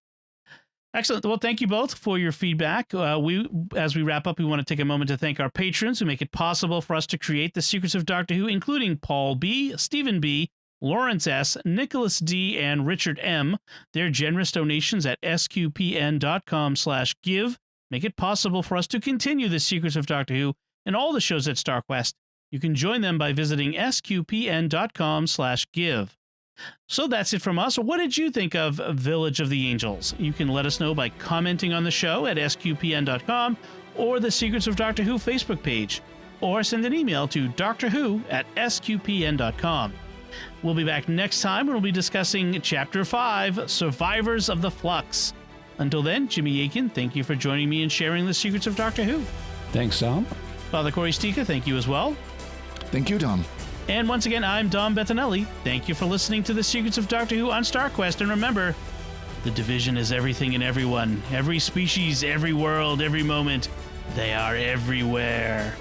Excellent. Well, thank you both for your feedback. As we wrap up, we want to take a moment to thank our patrons who make it possible for us to create The Secrets of Doctor Who, including Paul B., Stephen B., Lawrence S., Nicholas D., and Richard M. Their generous donations at sqpn.com/give make it possible for us to continue The Secrets of Doctor Who and all the shows at StarQuest. You can join them by visiting sqpn.com/give. So that's it from us. What did you think of Village of the Angels? You can let us know by commenting on the show at sqpn.com or the Secrets of Doctor Who Facebook page, or send an email to drwho@sqpn.com. We'll be back next time when we'll be discussing Chapter 5, Survivors of the Flux. Until then, Jimmy Akin, thank you for joining me and sharing the Secrets of Doctor Who. Thanks, Tom. Father Cory Sticha, thank you as well. Thank you, Tom. And once again, I'm Dom Bettinelli. Thank you for listening to The Secrets of Doctor Who on StarQuest. And remember, the division is everything and everyone. Every species, every world, every moment. They are everywhere.